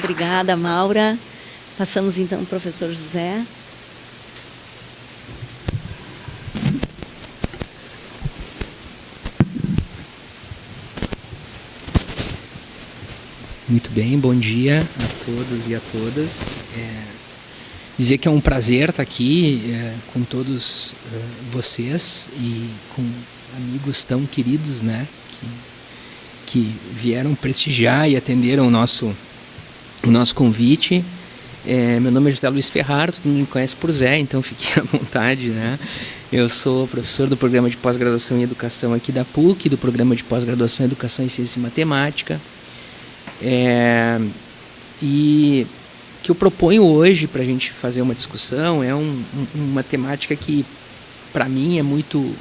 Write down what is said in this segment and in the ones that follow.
Obrigada, Maura. Passamos então ao professor José. Muito bem, bom dia a todos e a todas. Dizer que é um prazer estar aqui com todos vocês e com amigos tão queridos, né, que vieram prestigiar e atenderam o nosso convite. Meu nome é José Luiz Ferraro, todo mundo me conhece por Zé, então fiquem à vontade, né? Eu sou professor do programa de pós-graduação em educação aqui da PUC, do programa de pós-graduação em educação em ciência e matemática. E o que eu proponho hoje para a gente fazer uma discussão é uma temática que para mim é muito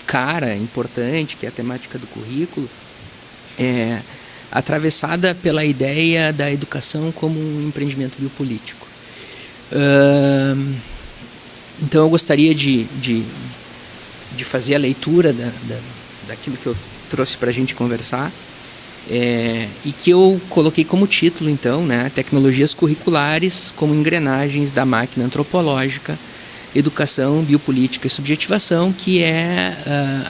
cara, importante, que é a temática do currículo, atravessada pela ideia da educação como um empreendimento biopolítico. Então eu gostaria de fazer a leitura daquilo que eu trouxe para a gente conversar. E que eu coloquei como título, então, né, Tecnologias Curriculares como Engrenagens da Máquina Antropológica, Educação, Biopolítica e Subjetivação, que é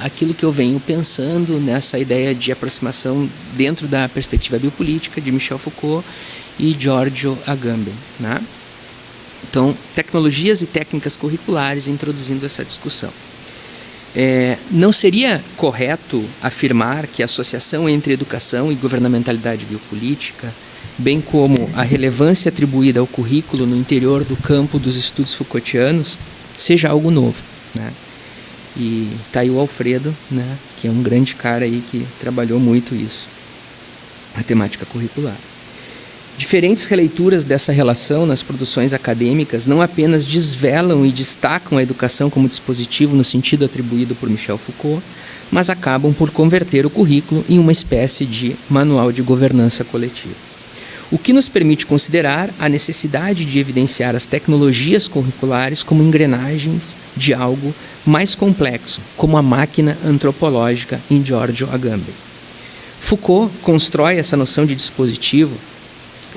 aquilo que eu venho pensando nessa ideia de aproximação dentro da perspectiva biopolítica de Michel Foucault e Giorgio Agamben, né? Então, tecnologias e técnicas curriculares introduzindo essa discussão. Não seria correto afirmar que a associação entre educação e governamentalidade biopolítica, bem como a relevância atribuída ao currículo no interior do campo dos estudos Foucaultianos, seja algo novo, né? E está aí o Alfredo, né, que é um grande cara aí que trabalhou muito isso, a temática curricular. Diferentes releituras dessa relação nas produções acadêmicas não apenas desvelam e destacam a educação como dispositivo no sentido atribuído por Michel Foucault, mas acabam por converter o currículo em uma espécie de manual de governança coletiva. O que nos permite considerar a necessidade de evidenciar as tecnologias curriculares como engrenagens de algo mais complexo, como a máquina antropológica em Giorgio Agamben. Foucault constrói essa noção de dispositivo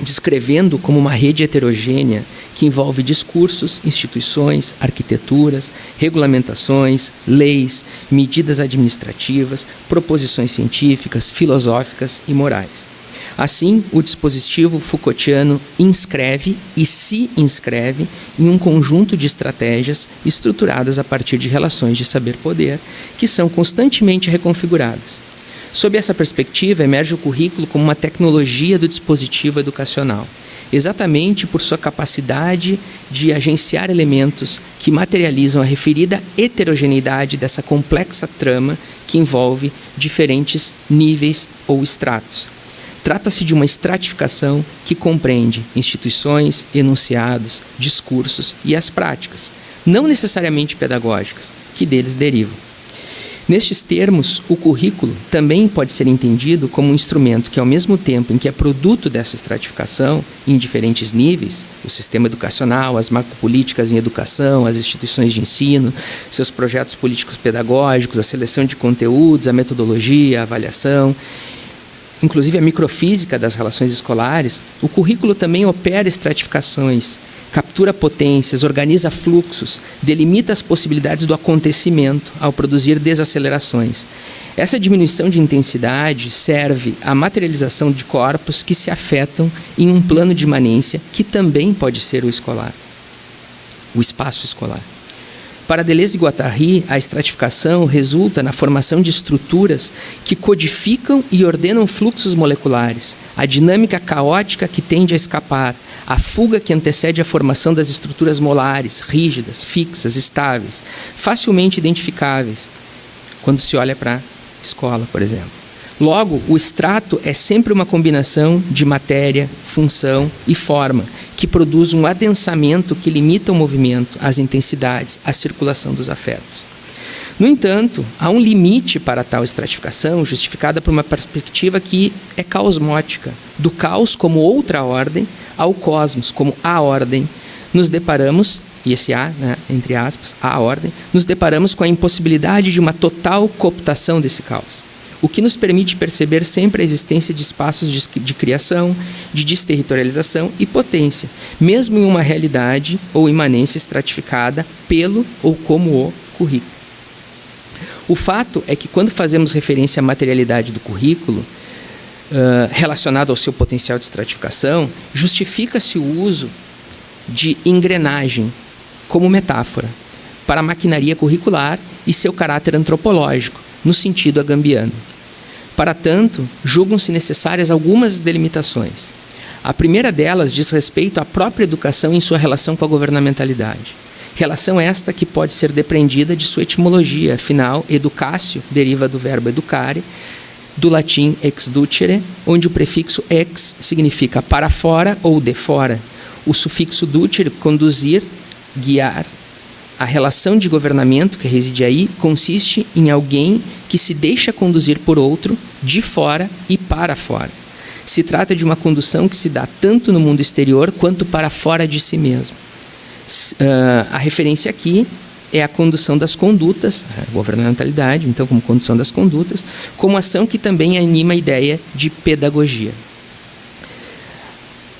descrevendo como uma rede heterogênea que envolve discursos, instituições, arquiteturas, regulamentações, leis, medidas administrativas, proposições científicas, filosóficas e morais. Assim, o dispositivo Foucaultiano inscreve e se inscreve em um conjunto de estratégias estruturadas a partir de relações de saber-poder que são constantemente reconfiguradas. Sob essa perspectiva, emerge o currículo como uma tecnologia do dispositivo educacional, exatamente por sua capacidade de agenciar elementos que materializam a referida heterogeneidade dessa complexa trama que envolve diferentes níveis ou estratos. Trata-se de uma estratificação que compreende instituições, enunciados, discursos e as práticas, não necessariamente pedagógicas, que deles derivam. Nestes termos, o currículo também pode ser entendido como um instrumento que, ao mesmo tempo em que é produto dessa estratificação em diferentes níveis, o sistema educacional, as macropolíticas em educação, as instituições de ensino, seus projetos políticos pedagógicos, a seleção de conteúdos, a metodologia, a avaliação, inclusive a microfísica das relações escolares, o currículo também opera estratificações, captura potências, organiza fluxos, delimita as possibilidades do acontecimento ao produzir desacelerações. Essa diminuição de intensidade serve à materialização de corpos que se afetam em um plano de imanência que também pode ser o escolar, o espaço escolar. Para Deleuze e Guattari, a estratificação resulta na formação de estruturas que codificam e ordenam fluxos moleculares, a dinâmica caótica que tende a escapar, a fuga que antecede a formação das estruturas molares, rígidas, fixas, estáveis, facilmente identificáveis, quando se olha para a escola, por exemplo. Logo, o estrato é sempre uma combinação de matéria, função e forma, que produz um adensamento que limita o movimento, as intensidades, a circulação dos afetos. No entanto, há um limite para tal estratificação, justificada por uma perspectiva que é caosmótica, do caos como outra ordem ao cosmos como a ordem. Nos deparamos, e esse A, né, entre aspas, a ordem, nos deparamos com a impossibilidade de uma total cooptação desse caos. o que nos permite perceber sempre a existência de espaços de criação, de desterritorialização e potência, mesmo em uma realidade ou imanência estratificada pelo ou como o currículo. O fato é que, quando fazemos referência à materialidade do currículo, relacionado ao seu potencial de estratificação, justifica-se o uso de engrenagem como metáfora para a maquinaria curricular e seu caráter antropológico, no sentido agambiano. Para tanto, julgam-se necessárias algumas delimitações. A primeira delas diz respeito à própria educação em sua relação com a governamentalidade. Relação esta que pode ser depreendida de sua etimologia, afinal, educatio deriva do verbo educare, do latim exducere, onde o prefixo ex significa para fora ou de fora. O sufixo ducere, conduzir, guiar. A relação de governamento que reside aí consiste em alguém que se deixa conduzir por outro, de fora e para fora. Se trata de uma condução que se dá tanto no mundo exterior quanto para fora de si mesmo. A referência aqui é a condução das condutas, a governamentalidade, então, como condução das condutas, como ação que também anima a ideia de pedagogia.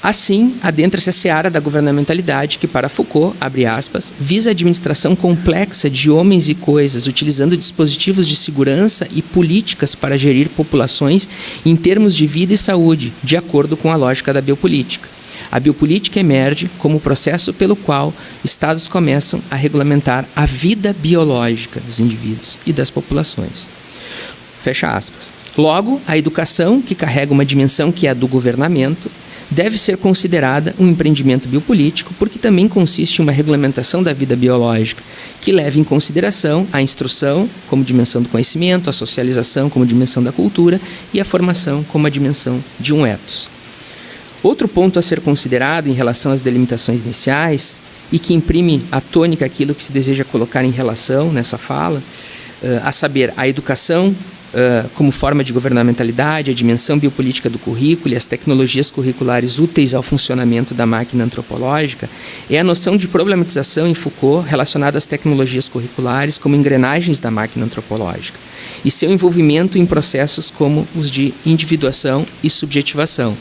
Assim, adentra-se a seara da governamentalidade que, para Foucault, abre aspas, visa a administração complexa de homens e coisas, utilizando dispositivos de segurança e políticas para gerir populações em termos de vida e saúde, de acordo com a lógica da biopolítica. A biopolítica emerge como o processo pelo qual estados começam a regulamentar a vida biológica dos indivíduos e das populações. Fecha aspas. Logo, a educação, que carrega uma dimensão que é a do governamento, deve ser considerada um empreendimento biopolítico porque também consiste em uma regulamentação da vida biológica, que leva em consideração a instrução como dimensão do conhecimento, a socialização como dimensão da cultura e a formação como a dimensão de um ethos. Outro ponto a ser considerado em relação às delimitações iniciais e que imprime à tônica aquilo que se deseja colocar em relação nessa fala, a saber, a educação como forma de governamentalidade, a dimensão biopolítica do currículo e as tecnologias curriculares úteis ao funcionamento da máquina antropológica, é a noção de problematização em Foucault relacionada às tecnologias curriculares como engrenagens da máquina antropológica e seu envolvimento em processos como os de individuação e subjetivação.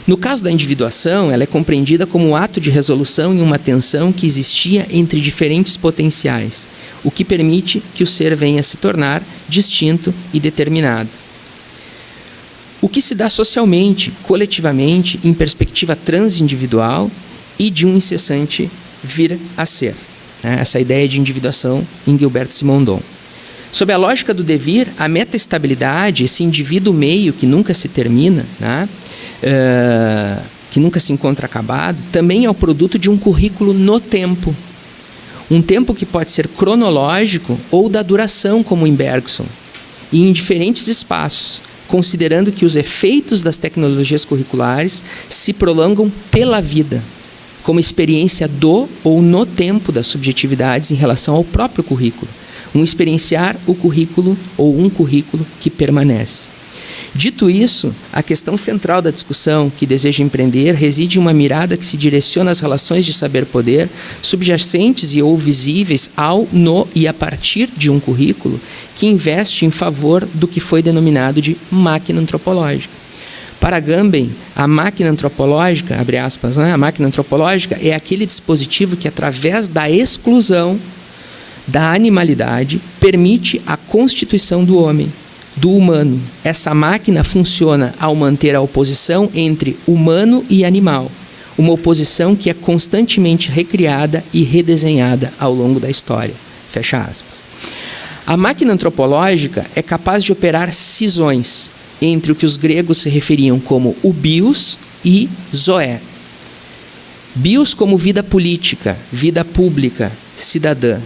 No caso da individuação, ela é compreendida como um ato de resolução em uma tensão que existia entre diferentes potenciais, o que permite que o ser venha a se tornar distinto e determinado. O que se dá socialmente, coletivamente, em perspectiva transindividual e de um incessante vir a ser. Essa ideia de individuação em Gilbert Simondon. Sob a lógica do devir, a metaestabilidade, esse indivíduo meio que nunca se termina, que nunca se encontra acabado, também é o produto de um currículo no tempo. Um tempo que pode ser cronológico ou da duração, como em Bergson, e em diferentes espaços, considerando que os efeitos das tecnologias curriculares se prolongam pela vida, como experiência do ou no tempo das subjetividades em relação ao próprio currículo, um experienciar o currículo ou um currículo que permanece. Dito isso, a questão central da discussão que deseja empreender reside em uma mirada que se direciona às relações de saber-poder subjacentes e ou visíveis ao, no e a partir de um currículo que investe em favor do que foi denominado de máquina antropológica. Para Agamben, a máquina antropológica, abre aspas, a máquina antropológica é aquele dispositivo que, através da exclusão da animalidade, permite a constituição do homem, do humano. Essa máquina funciona ao manter a oposição entre humano e animal, uma oposição que é constantemente recriada e redesenhada ao longo da história. Fecha aspas. A máquina antropológica é capaz de operar cisões entre o que os gregos se referiam como o bios e zoé. Bios como vida política, vida pública, cidadã.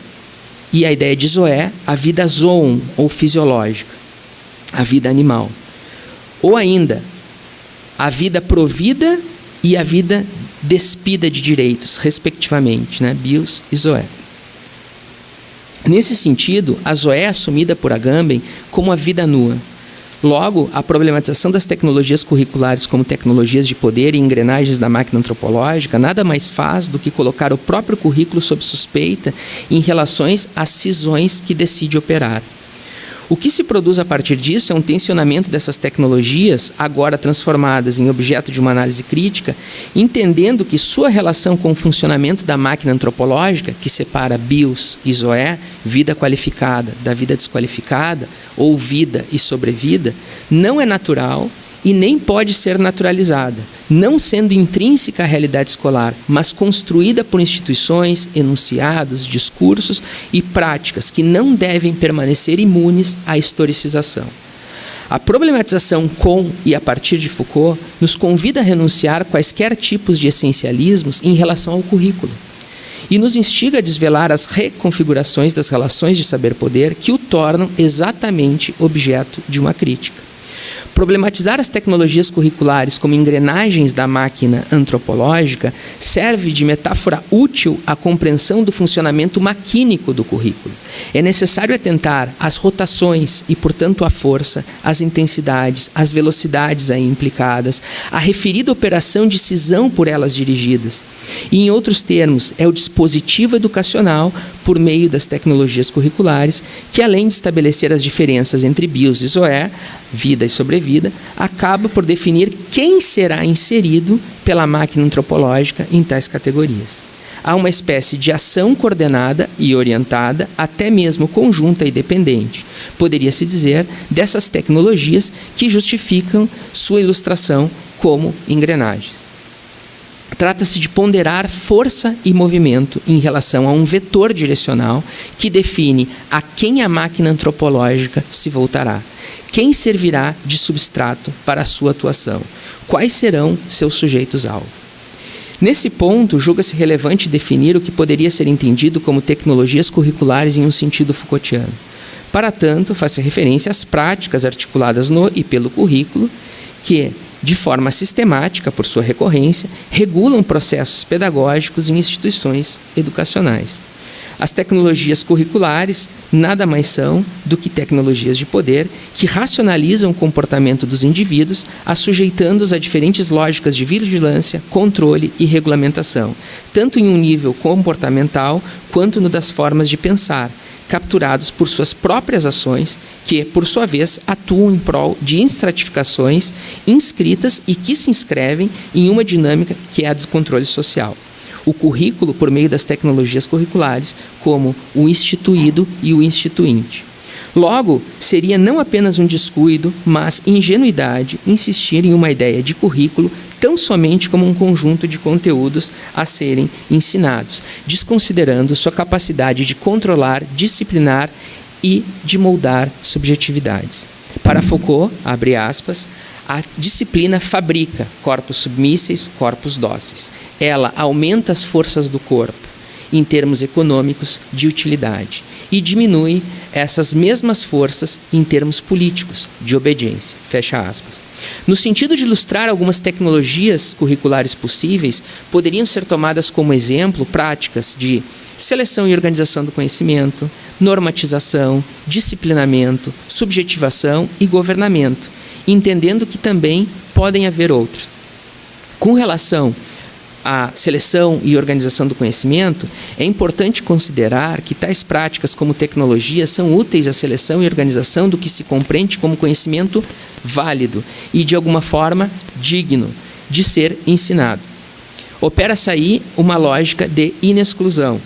E a ideia de zoé, a vida zoon, ou fisiológica, a vida animal. Ou ainda, a vida provida e a vida despida de direitos, respectivamente, bios e zoé. Nesse sentido, a zoé é assumida por Agamben como a vida nua. Logo, a problematização das tecnologias curriculares como tecnologias de poder e engrenagens da máquina antropológica nada mais faz do que colocar o próprio currículo sob suspeita em relações às cisões que decide operar. O que se produz a partir disso é um tensionamento dessas tecnologias, agora transformadas em objeto de uma análise crítica, entendendo que sua relação com o funcionamento da máquina antropológica, que separa bios e zoé, vida qualificada da vida desqualificada, ou vida e sobrevida, não é natural e nem pode ser naturalizada, não sendo intrínseca à realidade escolar, mas construída por instituições, enunciados, discursos e práticas que não devem permanecer imunes à historicização. A problematização com e a partir de Foucault nos convida a renunciar a quaisquer tipos de essencialismos em relação ao currículo e nos instiga a desvelar as reconfigurações das relações de saber-poder que o tornam exatamente objeto de uma crítica. Problematizar as tecnologias curriculares como engrenagens da máquina antropológica serve de metáfora útil à compreensão do funcionamento maquínico do currículo. É necessário atentar às rotações e, portanto, à força, às intensidades, às velocidades aí implicadas, à referida operação de cisão por elas dirigidas. E, em outros termos, é o dispositivo educacional, por meio das tecnologias curriculares, que, além de estabelecer as diferenças entre bios e zoé, vida e sobrevida, acaba por definir quem será inserido pela máquina antropológica em tais categorias. Há uma espécie de ação coordenada e orientada, até mesmo conjunta e dependente, poderia-se dizer, dessas tecnologias que justificam sua ilustração como engrenagens. Trata-se de ponderar força e movimento em relação a um vetor direcional que define a quem a máquina antropológica se voltará, quem servirá de substrato para a sua atuação, quais serão seus sujeitos-alvo. Nesse ponto, julga-se relevante definir o que poderia ser entendido como tecnologias curriculares em um sentido Foucaultiano. Para tanto, faz-se referência às práticas articuladas no e pelo currículo que, de forma sistemática, por sua recorrência, regulam processos pedagógicos em instituições educacionais. As tecnologias curriculares nada mais são do que tecnologias de poder que racionalizam o comportamento dos indivíduos, assujeitando-os a diferentes lógicas de vigilância, controle e regulamentação, tanto em um nível comportamental quanto no das formas de pensar, capturados por suas próprias ações, que, por sua vez, atuam em prol de estratificações inscritas e que se inscrevem em uma dinâmica que é a do controle social. O currículo, por meio das tecnologias curriculares, como o instituído e o instituinte. Logo, seria não apenas um descuido, mas ingenuidade insistir em uma ideia de currículo tão somente como um conjunto de conteúdos a serem ensinados, desconsiderando sua capacidade de controlar, disciplinar e de moldar subjetividades. Para Foucault, abre aspas, a disciplina fabrica corpos submísseis, corpos dóceis. Ela aumenta as forças do corpo, em termos econômicos, de utilidade, e diminui essas mesmas forças em termos políticos, de obediência. Fecha aspas. No sentido de ilustrar algumas tecnologias curriculares possíveis, poderiam ser tomadas como exemplo práticas de seleção e organização do conhecimento, normatização, disciplinamento, subjetivação e governamento, entendendo que também podem haver outros. Com relação à seleção e organização do conhecimento, é importante considerar que tais práticas como tecnologias são úteis à seleção e organização do que se compreende como conhecimento válido e, de alguma forma, digno de ser ensinado. Opera-se aí uma lógica de inexclusão,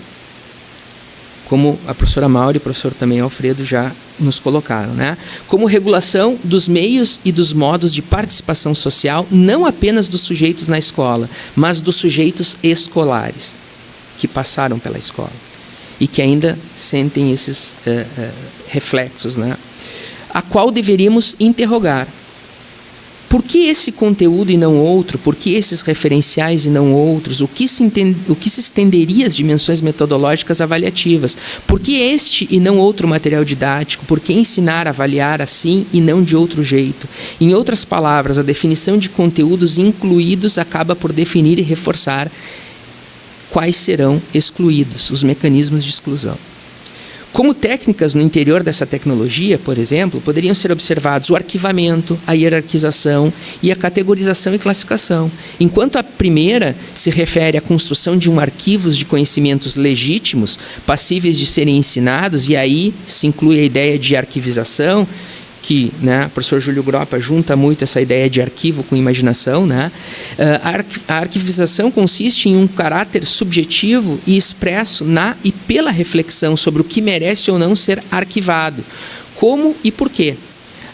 como a professora Maura e o professor também Alfredo já nos colocaram, né? Como regulação dos meios e dos modos de participação social, não apenas dos sujeitos na escola, mas dos sujeitos escolares, que passaram pela escola e que ainda sentem esses reflexos, né? A qual deveríamos interrogar. Por que esse conteúdo e não outro? Por que esses referenciais e não outros? O que se estenderia às dimensões metodológicas avaliativas? Por que este e não outro material didático? Por que ensinar a avaliar assim e não de outro jeito? Em outras palavras, a definição de conteúdos incluídos acaba por definir e reforçar quais serão excluídos, os mecanismos de exclusão. Como técnicas no interior dessa tecnologia, por exemplo, poderiam ser observados o arquivamento, a hierarquização e a categorização e classificação. Enquanto a primeira se refere à construção de arquivos de conhecimentos legítimos, passíveis de serem ensinados, e aí se inclui a ideia de arquivização, que, né, o professor Júlio Groppa junta muito essa ideia de arquivo com imaginação, né? A arquivização consiste em um caráter subjetivo e expresso na e pela reflexão sobre o que merece ou não ser arquivado, como e por quê.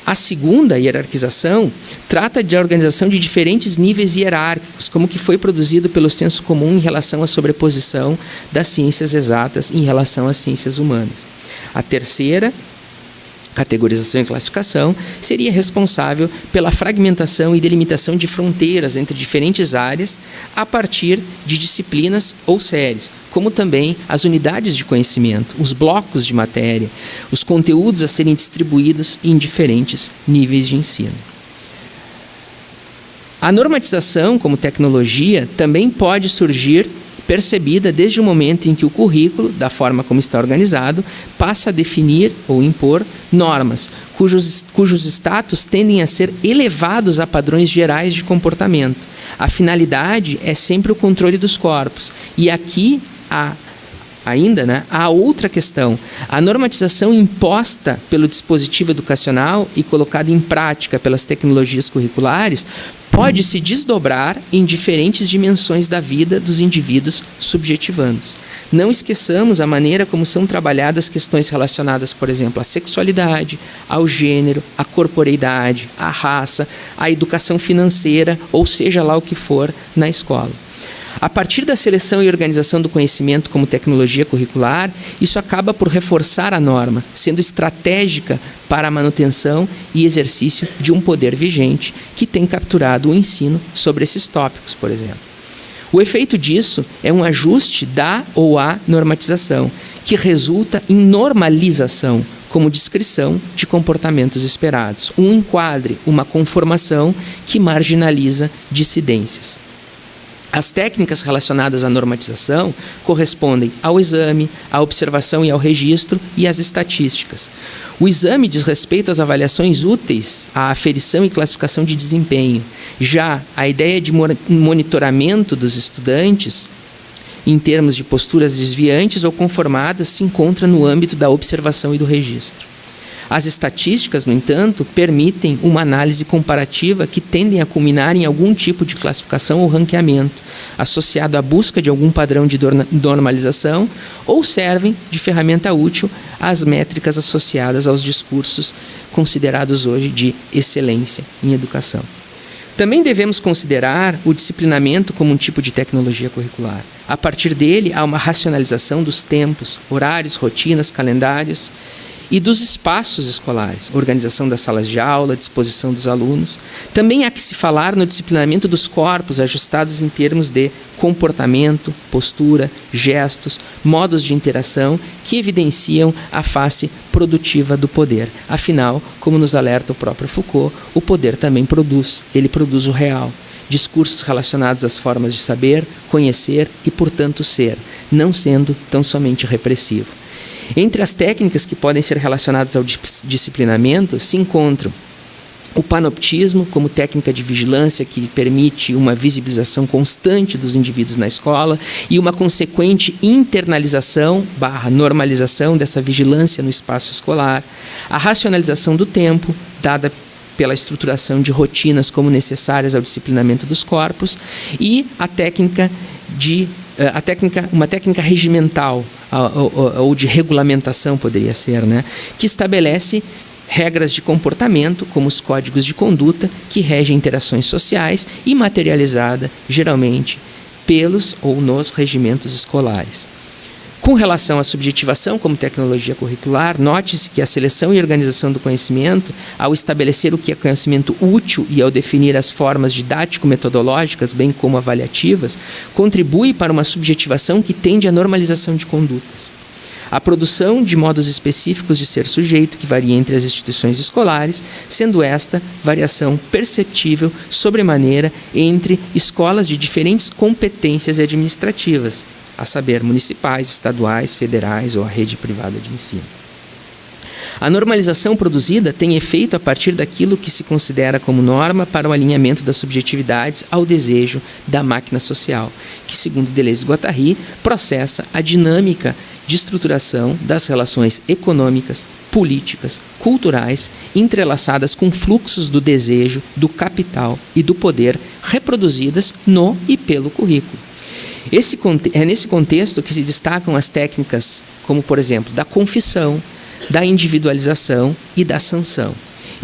A segunda, hierarquização, trata de organização de diferentes níveis hierárquicos, como que foi produzido pelo senso comum em relação à sobreposição das ciências exatas em relação às ciências humanas. A terceira, categorização e classificação, seria responsável pela fragmentação e delimitação de fronteiras entre diferentes áreas a partir de disciplinas ou séries, como também as unidades de conhecimento, os blocos de matéria, os conteúdos a serem distribuídos em diferentes níveis de ensino. A normatização como tecnologia também pode surgir percebida desde o momento em que o currículo, da forma como está organizado, passa a definir ou impor normas, cujos status tendem a ser elevados a padrões gerais de comportamento. A finalidade é sempre o controle dos corpos. E aqui há outra questão. A normatização imposta pelo dispositivo educacional e colocada em prática pelas tecnologias curriculares pode se desdobrar em diferentes dimensões da vida dos indivíduos subjetivandos. Não esqueçamos a maneira como são trabalhadas questões relacionadas, por exemplo, à sexualidade, ao gênero, à corporeidade, à raça, à educação financeira, ou seja lá o que for, na escola. A partir da seleção e organização do conhecimento como tecnologia curricular, isso acaba por reforçar a norma, sendo estratégica para a manutenção e exercício de um poder vigente que tem capturado o ensino sobre esses tópicos, por exemplo. O efeito disso é um ajuste da ou à normatização, que resulta em normalização, como descrição de comportamentos esperados, um enquadre, uma conformação que marginaliza dissidências. As técnicas relacionadas à normatização correspondem ao exame, à observação e ao registro e às estatísticas. O exame diz respeito às avaliações úteis à aferição e classificação de desempenho. Já a ideia de monitoramento dos estudantes, em termos de posturas desviantes ou conformadas, se encontra no âmbito da observação e do registro. As estatísticas, no entanto, permitem uma análise comparativa que tendem a culminar em algum tipo de classificação ou ranqueamento, associado à busca de algum padrão de normalização, ou servem de ferramenta útil às métricas associadas aos discursos considerados hoje de excelência em educação. Também devemos considerar o disciplinamento como um tipo de tecnologia curricular. A partir dele, há uma racionalização dos tempos, horários, rotinas, calendários e dos espaços escolares, organização das salas de aula, disposição dos alunos. Também há que se falar no disciplinamento dos corpos, ajustados em termos de comportamento, postura, gestos, modos de interação que evidenciam a face produtiva do poder. Afinal, como nos alerta o próprio Foucault, o poder também produz, ele produz o real. Discursos relacionados às formas de saber, conhecer e, portanto, ser, não sendo tão somente repressivo. Entre as técnicas que podem ser relacionadas ao disciplinamento se encontram o panoptismo, como técnica de vigilância que permite uma visibilização constante dos indivíduos na escola e uma consequente internalização / normalização dessa vigilância no espaço escolar, a racionalização do tempo, dada pela estruturação de rotinas como necessárias ao disciplinamento dos corpos, e uma técnica regimental, ou de regulamentação poderia ser, né? Que estabelece regras de comportamento, como os códigos de conduta, que regem interações sociais e materializada, geralmente, pelos ou nos regimentos escolares. Com relação à subjetivação como tecnologia curricular, note-se que a seleção e organização do conhecimento, ao estabelecer o que é conhecimento útil e ao definir as formas didático-metodológicas, bem como avaliativas, contribui para uma subjetivação que tende à normalização de condutas. A produção de modos específicos de ser sujeito que varia entre as instituições escolares, sendo esta variação perceptível sobremaneira entre escolas de diferentes competências administrativas, a saber, municipais, estaduais, federais ou a rede privada de ensino. A normalização produzida tem efeito a partir daquilo que se considera como norma para o alinhamento das subjetividades ao desejo da máquina social, que, segundo Deleuze e Guattari, processa a dinâmica de estruturação das relações econômicas, políticas, culturais, entrelaçadas com fluxos do desejo, do capital e do poder reproduzidas no e pelo currículo. É nesse contexto que se destacam as técnicas como, por exemplo, da confissão, da individualização e da sanção.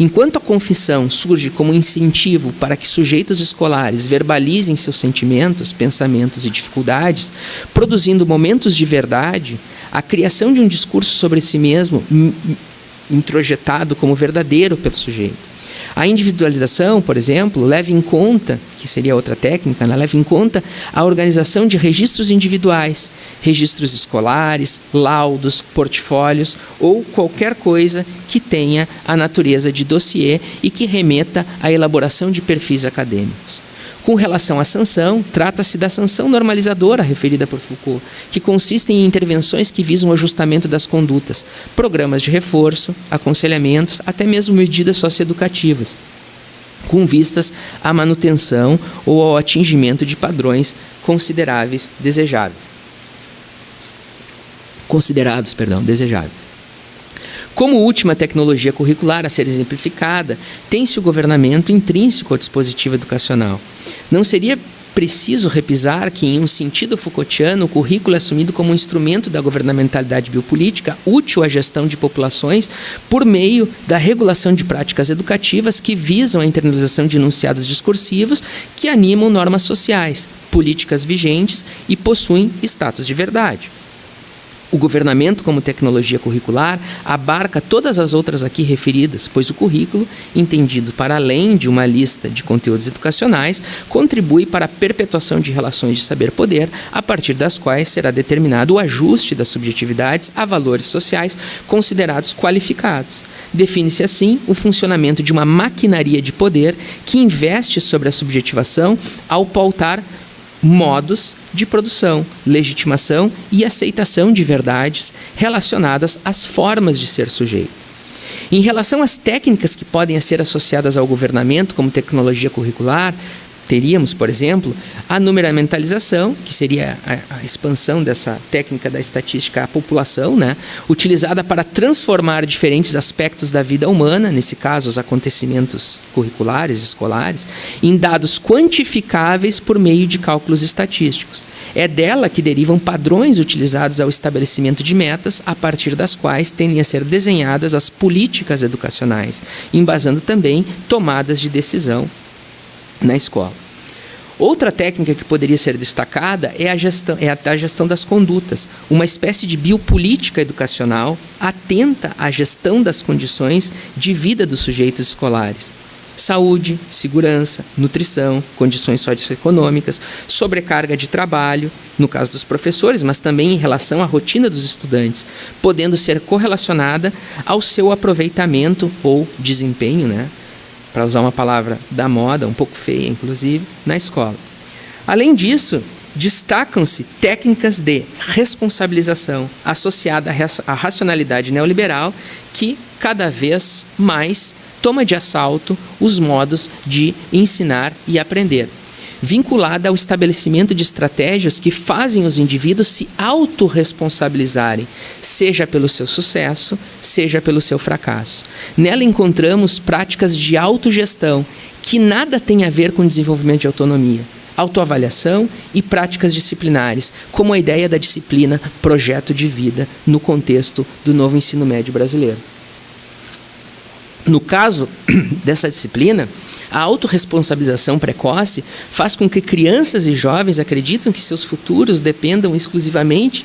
Enquanto a confissão surge como incentivo para que sujeitos escolares verbalizem seus sentimentos, pensamentos e dificuldades, produzindo momentos de verdade, a criação de um discurso sobre si mesmo introjetado como verdadeiro pelo sujeito. A individualização, por exemplo, leva em conta, que seria outra técnica, leva em conta a organização de registros individuais, registros escolares, laudos, portfólios ou qualquer coisa que tenha a natureza de dossiê e que remeta à elaboração de perfis acadêmicos. Com relação à sanção, trata-se da sanção normalizadora referida por Foucault, que consiste em intervenções que visam o ajustamento das condutas, programas de reforço, aconselhamentos, até mesmo medidas socioeducativas, com vistas à manutenção ou ao atingimento de padrões considerados desejáveis. Como última tecnologia curricular a ser exemplificada, tem-se o governamento intrínseco ao dispositivo educacional. Não seria preciso repisar que, em um sentido Foucaultiano, o currículo é assumido como um instrumento da governamentalidade biopolítica útil à gestão de populações por meio da regulação de práticas educativas que visam a internalização de enunciados discursivos que animam normas sociais, políticas vigentes e possuem status de verdade. O governamento, como tecnologia curricular, abarca todas as outras aqui referidas, pois o currículo, entendido para além de uma lista de conteúdos educacionais, contribui para a perpetuação de relações de saber-poder, a partir das quais será determinado o ajuste das subjetividades a valores sociais considerados qualificados. Define-se assim o funcionamento de uma maquinaria de poder que investe sobre a subjetivação ao pautar modos de produção, legitimação e aceitação de verdades relacionadas às formas de ser sujeito. Em relação às técnicas que podem ser associadas ao governamento como tecnologia curricular, teríamos, por exemplo, a numeramentalização, que seria a expansão dessa técnica da estatística à população, utilizada para transformar diferentes aspectos da vida humana, nesse caso os acontecimentos curriculares, escolares, em dados quantificáveis por meio de cálculos estatísticos. É dela que derivam padrões utilizados ao estabelecimento de metas, a partir das quais tendem a ser desenhadas as políticas educacionais, embasando também tomadas de decisão na escola. Outra técnica que poderia ser destacada é a gestão das condutas, uma espécie de biopolítica educacional atenta à gestão das condições de vida dos sujeitos escolares. Saúde, segurança, nutrição, condições socioeconômicas, sobrecarga de trabalho, no caso dos professores, mas também em relação à rotina dos estudantes, podendo ser correlacionada ao seu aproveitamento ou desempenho, para usar uma palavra da moda, um pouco feia, inclusive, na escola. Além disso, destacam-se técnicas de responsabilização associada à racionalidade neoliberal que, cada vez mais, toma de assalto os modos de ensinar e aprender, vinculada ao estabelecimento de estratégias que fazem os indivíduos se autorresponsabilizarem, seja pelo seu sucesso, seja pelo seu fracasso. Nela encontramos práticas de autogestão que nada têm a ver com desenvolvimento de autonomia, autoavaliação e práticas disciplinares, como a ideia da disciplina projeto de vida no contexto do novo ensino médio brasileiro. No caso dessa disciplina, a autorresponsabilização precoce faz com que crianças e jovens acreditem que seus futuros dependem exclusivamente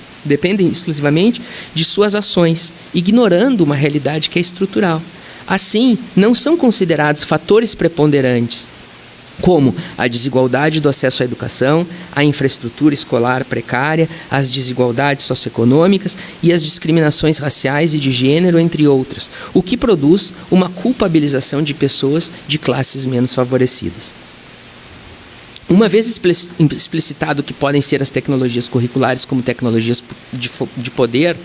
de suas ações, ignorando uma realidade que é estrutural. Assim, não são considerados fatores preponderantes, como a desigualdade do acesso à educação, a infraestrutura escolar precária, as desigualdades socioeconômicas e as discriminações raciais e de gênero, entre outras, o que produz uma culpabilização de pessoas de classes menos favorecidas. Uma vez explicitado que podem ser as tecnologias curriculares como tecnologias de poder,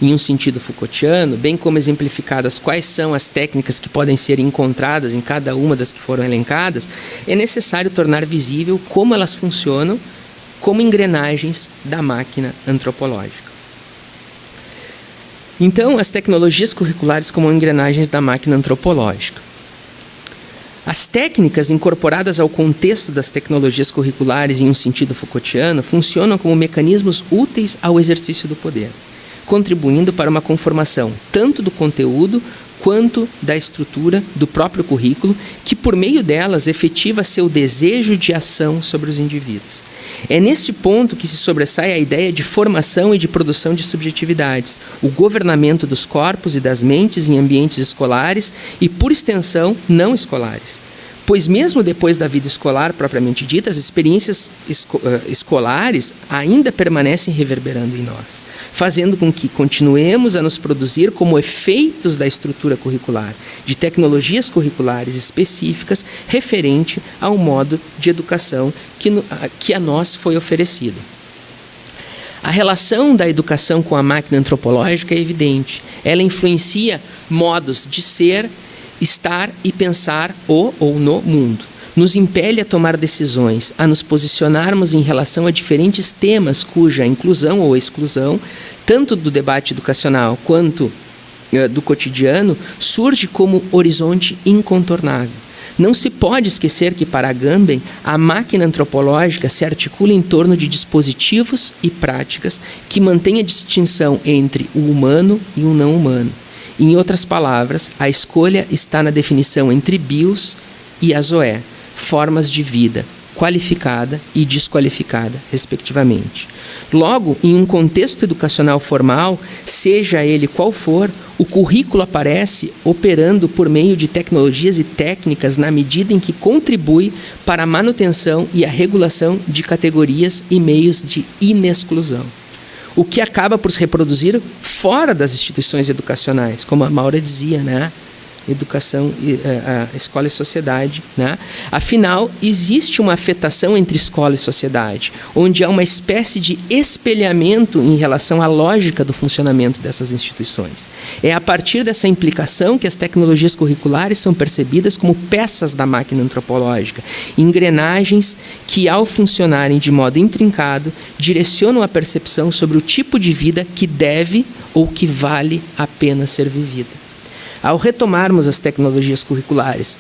em um sentido Foucaultiano, bem como exemplificadas quais são as técnicas que podem ser encontradas em cada uma das que foram elencadas, é necessário tornar visível como elas funcionam como engrenagens da máquina antropológica. Então, as tecnologias curriculares como engrenagens da máquina antropológica. As técnicas incorporadas ao contexto das tecnologias curriculares em um sentido Foucaultiano funcionam como mecanismos úteis ao exercício do poder, contribuindo para uma conformação tanto do conteúdo quanto da estrutura do próprio currículo, que por meio delas efetiva seu desejo de ação sobre os indivíduos. É nesse ponto que se sobressai a ideia de formação e de produção de subjetividades, o governamento dos corpos e das mentes em ambientes escolares e, por extensão, não escolares. Pois mesmo depois da vida escolar propriamente dita, as experiências escolares ainda permanecem reverberando em nós, fazendo com que continuemos a nos produzir como efeitos da estrutura curricular, de tecnologias curriculares específicas referente ao modo de educação que a nós foi oferecido. A relação da educação com a máquina antropológica é evidente. Ela influencia modos de ser, estar e pensar o ou no mundo. Nos impele a tomar decisões, a nos posicionarmos em relação a diferentes temas cuja inclusão ou exclusão, tanto do debate educacional quanto do cotidiano, surge como horizonte incontornável. Não se pode esquecer que, para Agamben, a máquina antropológica se articula em torno de dispositivos e práticas que mantêm a distinção entre o humano e o não humano. Em outras palavras, a escolha está na definição entre bios e azoé, formas de vida, qualificada e desqualificada, respectivamente. Logo, em um contexto educacional formal, seja ele qual for, o currículo aparece operando por meio de tecnologias e técnicas na medida em que contribui para a manutenção e a regulação de categorias e meios de inexclusão, o que acaba por se reproduzir fora das instituições educacionais, como a Maura dizia, né? Educação, a escola e sociedade, né? Afinal, existe uma afetação entre escola e sociedade, onde há uma espécie de espelhamento em relação à lógica do funcionamento dessas instituições. É a partir dessa implicação que as tecnologias curriculares são percebidas como peças da máquina antropológica, engrenagens que, ao funcionarem de modo intrincado, direcionam a percepção sobre o tipo de vida que deve ou que vale a pena ser vivida. Ao retomarmos as tecnologias curriculares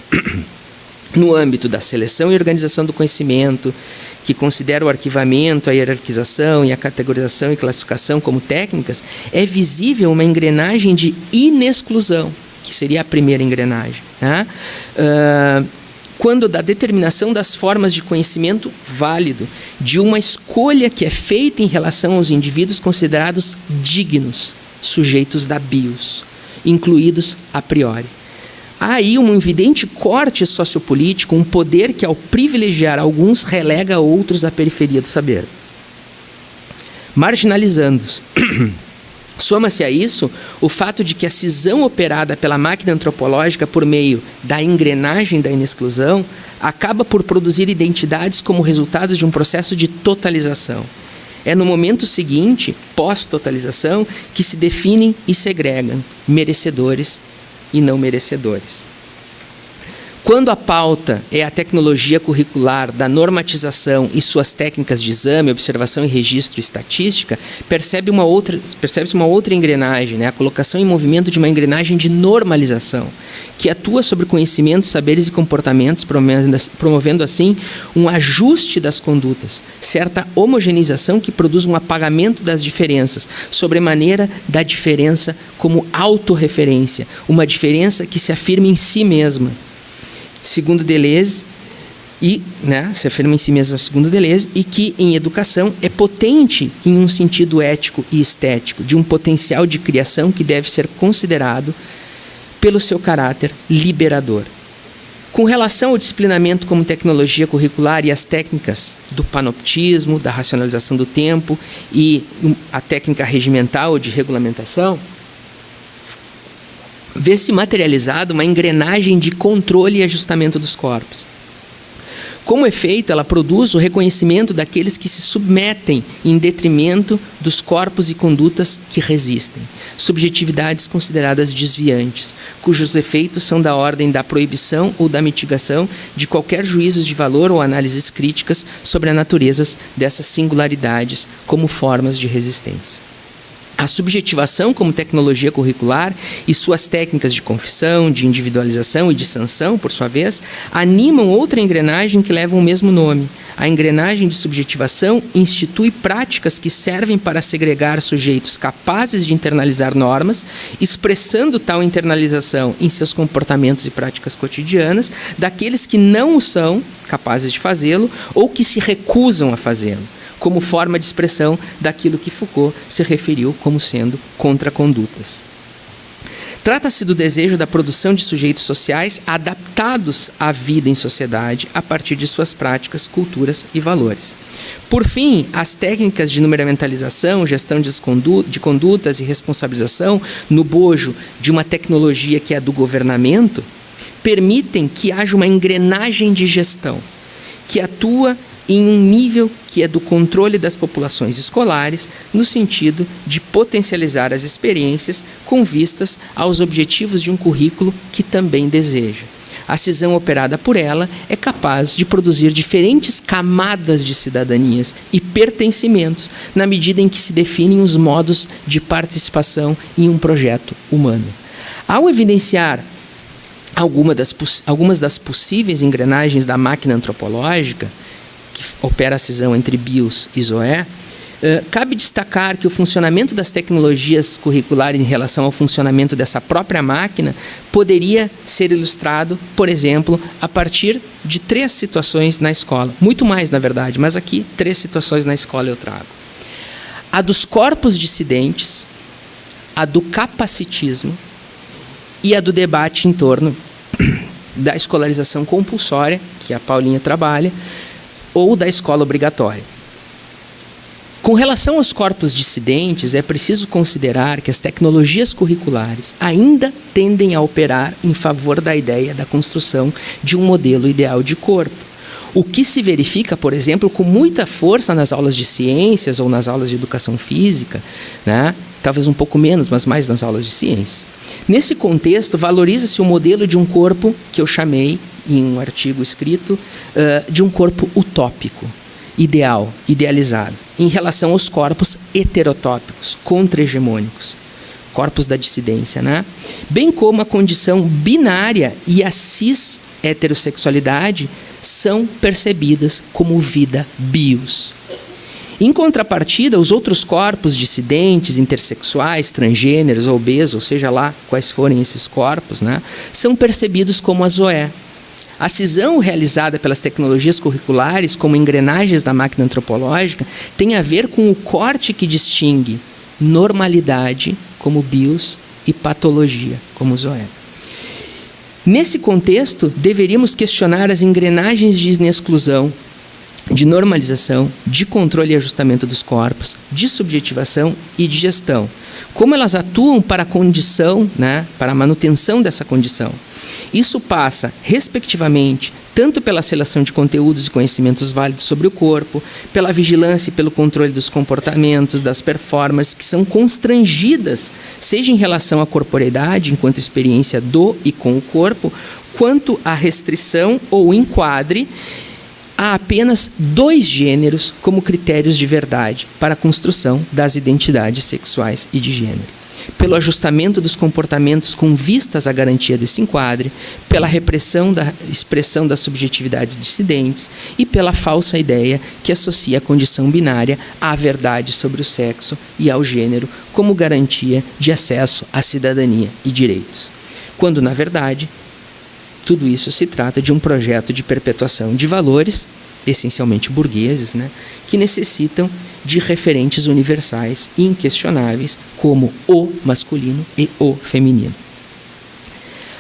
no âmbito da seleção e organização do conhecimento, que considera o arquivamento, a hierarquização e a categorização e classificação como técnicas, é visível uma engrenagem de inexclusão, que seria a primeira engrenagem, né? Quando da determinação das formas de conhecimento válido, de uma escolha que é feita em relação aos indivíduos considerados dignos, sujeitos da bios, incluídos a priori. Há aí um evidente corte sociopolítico, um poder que, ao privilegiar alguns, relega outros à periferia do saber, marginalizando-os. Soma-se a isso o fato de que a cisão operada pela máquina antropológica por meio da engrenagem da inexclusão acaba por produzir identidades como resultado de um processo de totalização. É no momento seguinte, pós-totalização, que se definem e segregam merecedores e não merecedores. Quando a pauta é a tecnologia curricular da normatização e suas técnicas de exame, observação e registro e estatística, percebe-se uma outra engrenagem, né? A colocação em movimento de uma engrenagem de normalização, que atua sobre conhecimentos, saberes e comportamentos, promovendo assim um ajuste das condutas, certa homogeneização que produz um apagamento das diferenças, sobremaneira da diferença como autorreferência, uma diferença que se afirma em si mesma. Segundo Deleuze, se afirma em si mesma segundo Deleuze, e que, em educação, é potente em um sentido ético e estético, de um potencial de criação que deve ser considerado pelo seu caráter liberador. Com relação ao disciplinamento como tecnologia curricular e as técnicas do panoptismo, da racionalização do tempo e a técnica regimental de regulamentação, vê-se materializada uma engrenagem de controle e ajustamento dos corpos. Como efeito, ela produz o reconhecimento daqueles que se submetem em detrimento dos corpos e condutas que resistem. Subjetividades consideradas desviantes, cujos efeitos são da ordem da proibição ou da mitigação de qualquer juízos de valor ou análises críticas sobre a natureza dessas singularidades como formas de resistência. A subjetivação como tecnologia curricular e suas técnicas de confissão, de individualização e de sanção, por sua vez, animam outra engrenagem que leva o mesmo nome. A engrenagem de subjetivação institui práticas que servem para segregar sujeitos capazes de internalizar normas, expressando tal internalização em seus comportamentos e práticas cotidianas, daqueles que não o são capazes de fazê-lo ou que se recusam a fazê-lo, como forma de expressão daquilo que Foucault se referiu como sendo contracondutas. Trata-se do desejo da produção de sujeitos sociais adaptados à vida em sociedade a partir de suas práticas, culturas e valores. Por fim, as técnicas de numeramentalização, gestão de condutas e responsabilização no bojo de uma tecnologia que é do governamento, permitem que haja uma engrenagem de gestão que atua em um nível que é do controle das populações escolares, no sentido de potencializar as experiências com vistas aos objetivos de um currículo que também deseja. A cisão operada por ela é capaz de produzir diferentes camadas de cidadanias e pertencimentos, na medida em que se definem os modos de participação em um projeto humano. Ao evidenciar algumas das possíveis engrenagens da máquina antropológica, que opera a cisão entre bios e zoé, cabe destacar que o funcionamento das tecnologias curriculares em relação ao funcionamento dessa própria máquina poderia ser ilustrado, por exemplo, a partir de 3 situações na escola. Muito mais, na verdade, mas aqui 3 situações na escola eu trago. A dos corpos dissidentes, a do capacitismo e a do debate em torno da escolarização compulsória, que a Paulinha trabalha, ou da escola obrigatória. Com relação aos corpos dissidentes, é preciso considerar que as tecnologias curriculares ainda tendem a operar em favor da ideia da construção de um modelo ideal de corpo, o que se verifica, por exemplo, com muita força nas aulas de ciências ou nas aulas de educação física, né? Talvez um pouco menos, mas mais nas aulas de ciências. Nesse contexto, valoriza-se o modelo de um corpo que eu chamei, em um artigo escrito, de um corpo utópico, ideal, idealizado, em relação aos corpos heterotópicos, contra-hegemônicos, corpos da dissidência, né? Bem como a condição binária e a cis-heterossexualidade são percebidas como vida bios. Em contrapartida, os outros corpos dissidentes, intersexuais, transgêneros, obesos, ou seja lá quais forem esses corpos, né, são percebidos como a zoé. A cisão realizada pelas tecnologias curriculares como engrenagens da máquina antropológica tem a ver com o corte que distingue normalidade como bios e patologia como zoé. Nesse contexto, deveríamos questionar as engrenagens de exclusão, de normalização, de controle e ajustamento dos corpos, de subjetivação e de gestão. Como elas atuam para a condição, né, para a manutenção dessa condição. Isso passa, respectivamente, tanto pela seleção de conteúdos e conhecimentos válidos sobre o corpo, pela vigilância e pelo controle dos comportamentos, das performances que são constrangidas, seja em relação à corporeidade, enquanto experiência do e com o corpo, quanto à restrição ou enquadre há apenas 2 gêneros como critérios de verdade para a construção das identidades sexuais e de gênero. Pelo ajustamento dos comportamentos com vistas à garantia desse enquadre, pela repressão da expressão das subjetividades dissidentes e pela falsa ideia que associa a condição binária à verdade sobre o sexo e ao gênero como garantia de acesso à cidadania e direitos. Quando, na verdade, tudo isso se trata de um projeto de perpetuação de valores, essencialmente burgueses, né, que necessitam de referentes universais e inquestionáveis como o masculino e o feminino.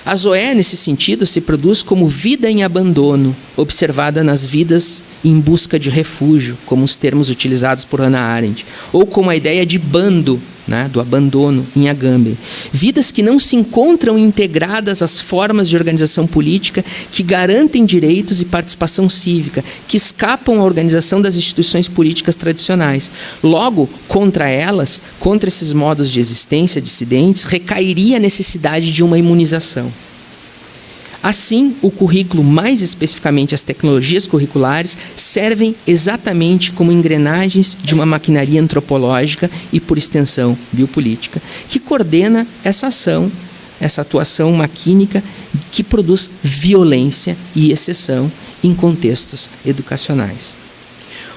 A zoé, nesse sentido, se produz como vida em abandono, observada nas vidas em busca de refúgio, como os termos utilizados por Hannah Arendt, ou como a ideia de bando, né, do abandono em Agamben. Vidas que não se encontram integradas às formas de organização política que garantem direitos e participação cívica, que escapam à organização das instituições políticas tradicionais. Logo, contra elas, contra esses modos de existência dissidentes, recairia a necessidade de uma imunização. Assim, o currículo, mais especificamente as tecnologias curriculares, servem exatamente como engrenagens de uma maquinaria antropológica e, por extensão, biopolítica, que coordena essa ação, essa atuação maquínica que produz violência e exceção em contextos educacionais.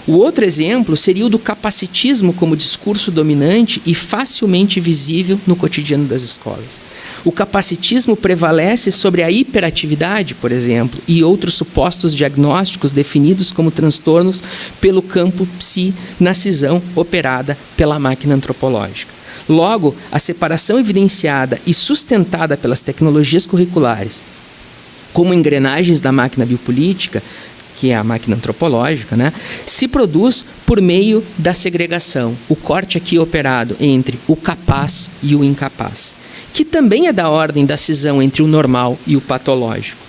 O outro exemplo seria o do capacitismo como discurso dominante e facilmente visível no cotidiano das escolas. O capacitismo prevalece sobre a hiperatividade, por exemplo, e outros supostos diagnósticos definidos como transtornos pelo campo psi na cisão operada pela máquina antropológica. Logo, a separação evidenciada e sustentada pelas tecnologias curriculares como engrenagens da máquina biopolítica, que é a máquina antropológica, né, se produz por meio da segregação, o corte aqui operado entre o capaz e o incapaz, que também é da ordem da cisão entre o normal e o patológico.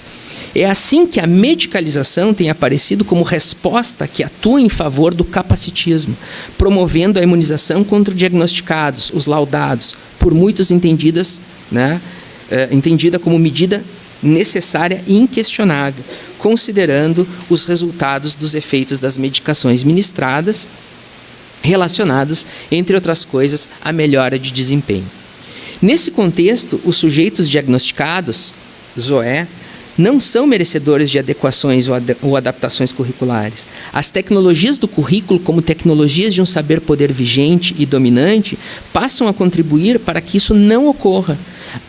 É assim que a medicalização tem aparecido como resposta que atua em favor do capacitismo, promovendo a imunização contra diagnosticados, os laudados, por muitos entendida como medida necessária e inquestionável, considerando os resultados dos efeitos das medicações ministradas, relacionados, entre outras coisas, à melhora de desempenho. Nesse contexto, os sujeitos diagnosticados, ZOE, não são merecedores de adequações ou adaptações curriculares. As tecnologias do currículo, como tecnologias de um saber-poder vigente e dominante, passam a contribuir para que isso não ocorra.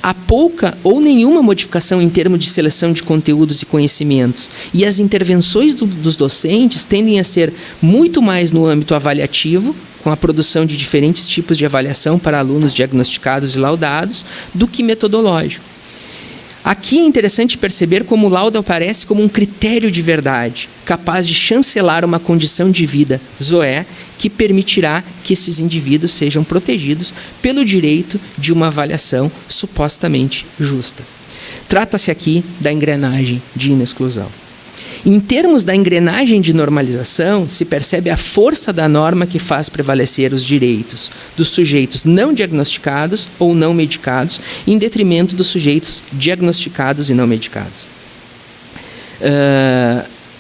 Há pouca ou nenhuma modificação em termos de seleção de conteúdos e conhecimentos, e as intervenções dos docentes tendem a ser muito mais no âmbito avaliativo, com a produção de diferentes tipos de avaliação para alunos diagnosticados e laudados, do que metodológico. Aqui é interessante perceber como o laudo aparece como um critério de verdade, capaz de chancelar uma condição de vida, ZOE, que permitirá que esses indivíduos sejam protegidos pelo direito de uma avaliação supostamente justa. Trata-se aqui da engrenagem de inexclusão. Em termos da engrenagem de normalização, se percebe a força da norma que faz prevalecer os direitos dos sujeitos não diagnosticados ou não medicados, em detrimento dos sujeitos diagnosticados e não medicados.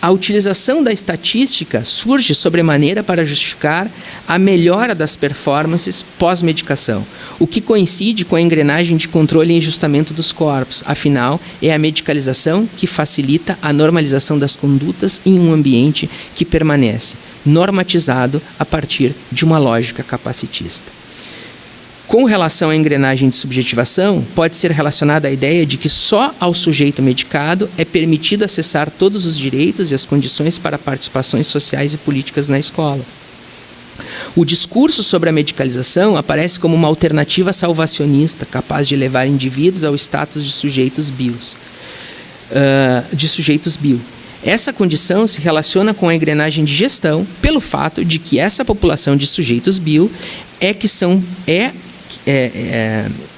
A utilização da estatística surge sobremaneira para justificar a melhora das performances pós-medicação, o que coincide com a engrenagem de controle e ajustamento dos corpos. Afinal, é a medicalização que facilita a normalização das condutas em um ambiente que permanece normatizado a partir de uma lógica capacitista. Com relação à engrenagem de subjetivação, pode ser relacionada a ideia de que só ao sujeito medicado é permitido acessar todos os direitos e as condições para participações sociais e políticas na escola. O discurso sobre a medicalização aparece como uma alternativa salvacionista, capaz de levar indivíduos ao status de sujeitos bio. Essa condição se relaciona com a engrenagem de gestão pelo fato de que essa população de sujeitos bio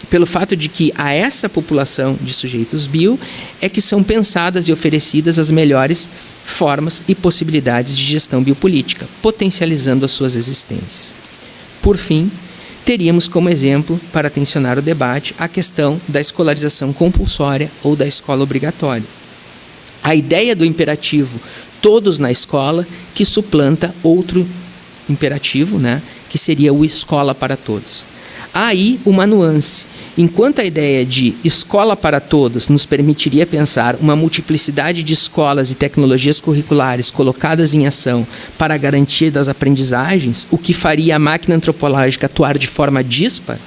pelo fato de que a essa população de sujeitos bio é que são pensadas e oferecidas as melhores formas e possibilidades de gestão biopolítica, potencializando as suas existências. Por fim, teríamos como exemplo, para tensionar o debate, a questão da escolarização compulsória ou da escola obrigatória. A ideia do imperativo todos na escola, que suplanta outro imperativo, que seria o escola para todos. Há aí uma nuance. Enquanto a ideia de escola para todos nos permitiria pensar uma multiplicidade de escolas e tecnologias curriculares colocadas em ação para a garantia das aprendizagens, o que faria a máquina antropológica atuar de forma díspar,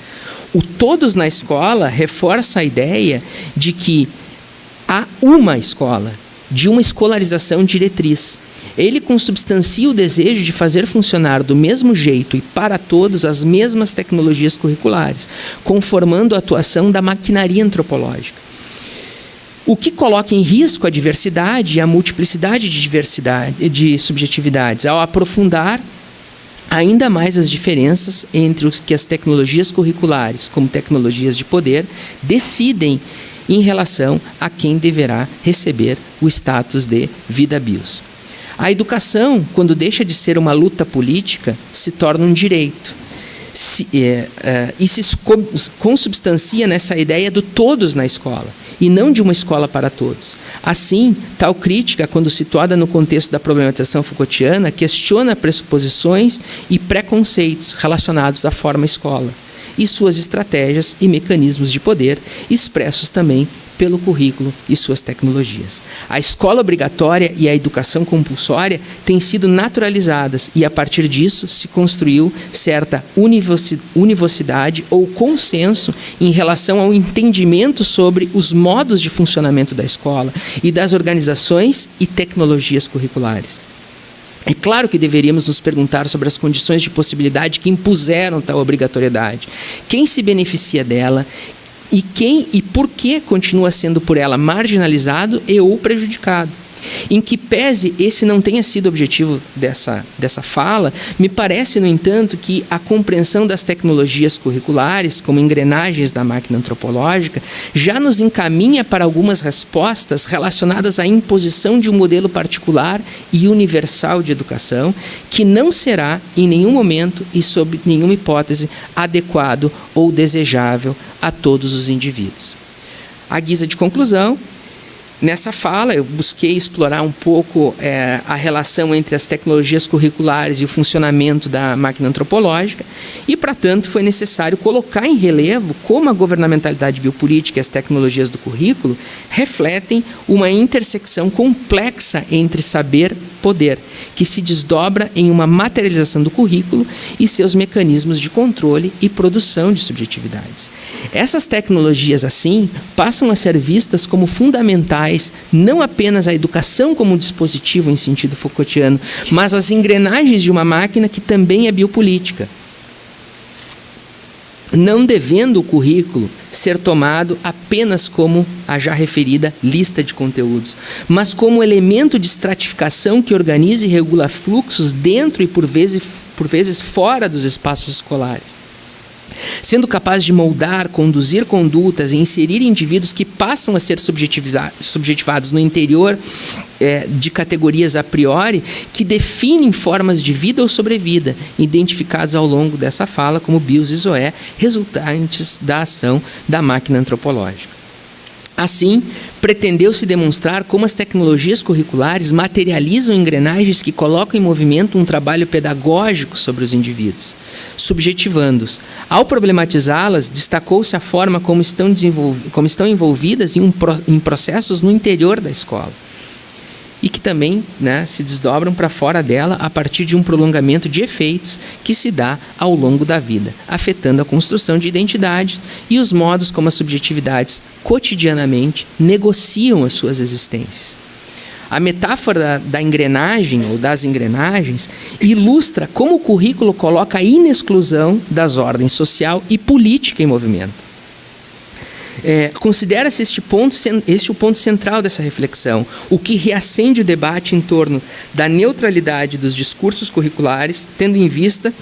o todos na escola reforça a ideia de que há uma escola, de uma escolarização diretriz. Ele consubstancia o desejo de fazer funcionar do mesmo jeito e para todos as mesmas tecnologias curriculares, conformando a atuação da maquinaria antropológica. O que coloca em risco a diversidade e a multiplicidade de subjetividades, ao aprofundar ainda mais as diferenças entre os que as tecnologias curriculares, como tecnologias de poder, decidem em relação a quem deverá receber o status de vida bios. A educação, quando deixa de ser uma luta política, se torna um direito. E se consubstancia nessa ideia do todos na escola, e não de uma escola para todos. Assim, tal crítica, quando situada no contexto da problematização Foucaultiana, questiona pressuposições e preconceitos relacionados à forma escola, e suas estratégias e mecanismos de poder, expressos também pelo currículo e suas tecnologias. A escola obrigatória e a educação compulsória têm sido naturalizadas e, a partir disso, se construiu certa univocidade ou consenso em relação ao entendimento sobre os modos de funcionamento da escola e das organizações e tecnologias curriculares. É claro que deveríamos nos perguntar sobre as condições de possibilidade que impuseram tal obrigatoriedade. Quem se beneficia dela e quem e por que continua sendo por ela marginalizado e ou prejudicado. Em que pese esse não tenha sido o objetivo dessa fala, me parece, no entanto, que a compreensão das tecnologias curriculares, como engrenagens da máquina antropológica, já nos encaminha para algumas respostas relacionadas à imposição de um modelo particular e universal de educação, que não será, em nenhum momento e sob nenhuma hipótese, adequado ou desejável a todos os indivíduos. À guisa de conclusão, nessa fala, eu busquei explorar um pouco a relação entre as tecnologias curriculares e o funcionamento da máquina antropológica e, para tanto, foi necessário colocar em relevo como a governamentalidade biopolítica e as tecnologias do currículo refletem uma intersecção complexa entre saber e poder, que se desdobra em uma materialização do currículo e seus mecanismos de controle e produção de subjetividades. Essas tecnologias, assim, passam a ser vistas como fundamentais não apenas à educação como um dispositivo em sentido Foucaultiano, mas às engrenagens de uma máquina que também é biopolítica. Não devendo o currículo ser tomado apenas como a já referida lista de conteúdos, mas como elemento de estratificação que organiza e regula fluxos dentro e por vezes fora dos espaços escolares. Sendo capaz de moldar, conduzir condutas e inserir indivíduos que passam a ser subjetivados no interior de categorias a priori que definem formas de vida ou sobrevida, identificadas ao longo dessa fala como bios e zoé, resultantes da ação da máquina antropológica. Assim, pretendeu-se demonstrar como as tecnologias curriculares materializam engrenagens que colocam em movimento um trabalho pedagógico sobre os indivíduos, subjetivando-os. Ao problematizá-las, destacou-se a forma como estão envolvidas em processos no interior da escola e que também se desdobram para fora dela a partir de um prolongamento de efeitos que se dá ao longo da vida, afetando a construção de identidades e os modos como as subjetividades cotidianamente negociam as suas existências. A metáfora da engrenagem ou das engrenagens ilustra como o currículo coloca a inexclusão das ordens social e política em movimento. Considera-se este o ponto central dessa reflexão, o que reacende o debate em torno da neutralidade dos discursos curriculares, tendo em vista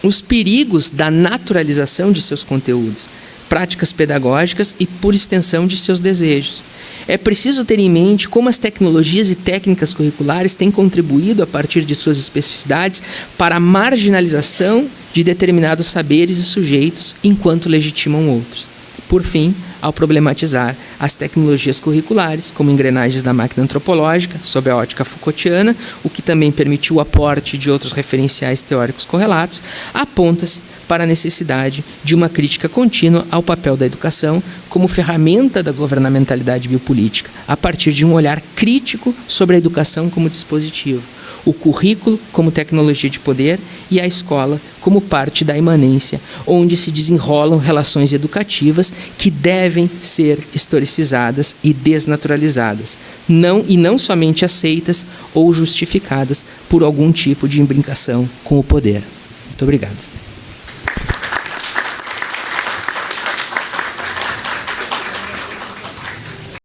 os perigos da naturalização de seus conteúdos, práticas pedagógicas e, por extensão, de seus desejos. É preciso ter em mente como as tecnologias e técnicas curriculares têm contribuído, a partir de suas especificidades, para a marginalização de determinados saberes e sujeitos, enquanto legitimam outros. Por fim, ao problematizar as tecnologias curriculares como engrenagens da máquina antropológica, sob a ótica Foucaultiana, o que também permitiu o aporte de outros referenciais teóricos correlatos, aponta-se para a necessidade de uma crítica contínua ao papel da educação como ferramenta da governamentalidade biopolítica, a partir de um olhar crítico sobre a educação como dispositivo, o currículo como tecnologia de poder e a escola como parte da imanência, onde se desenrolam relações educativas que devem ser historicizadas e desnaturalizadas, não somente aceitas ou justificadas por algum tipo de imbricação com o poder. Muito obrigado.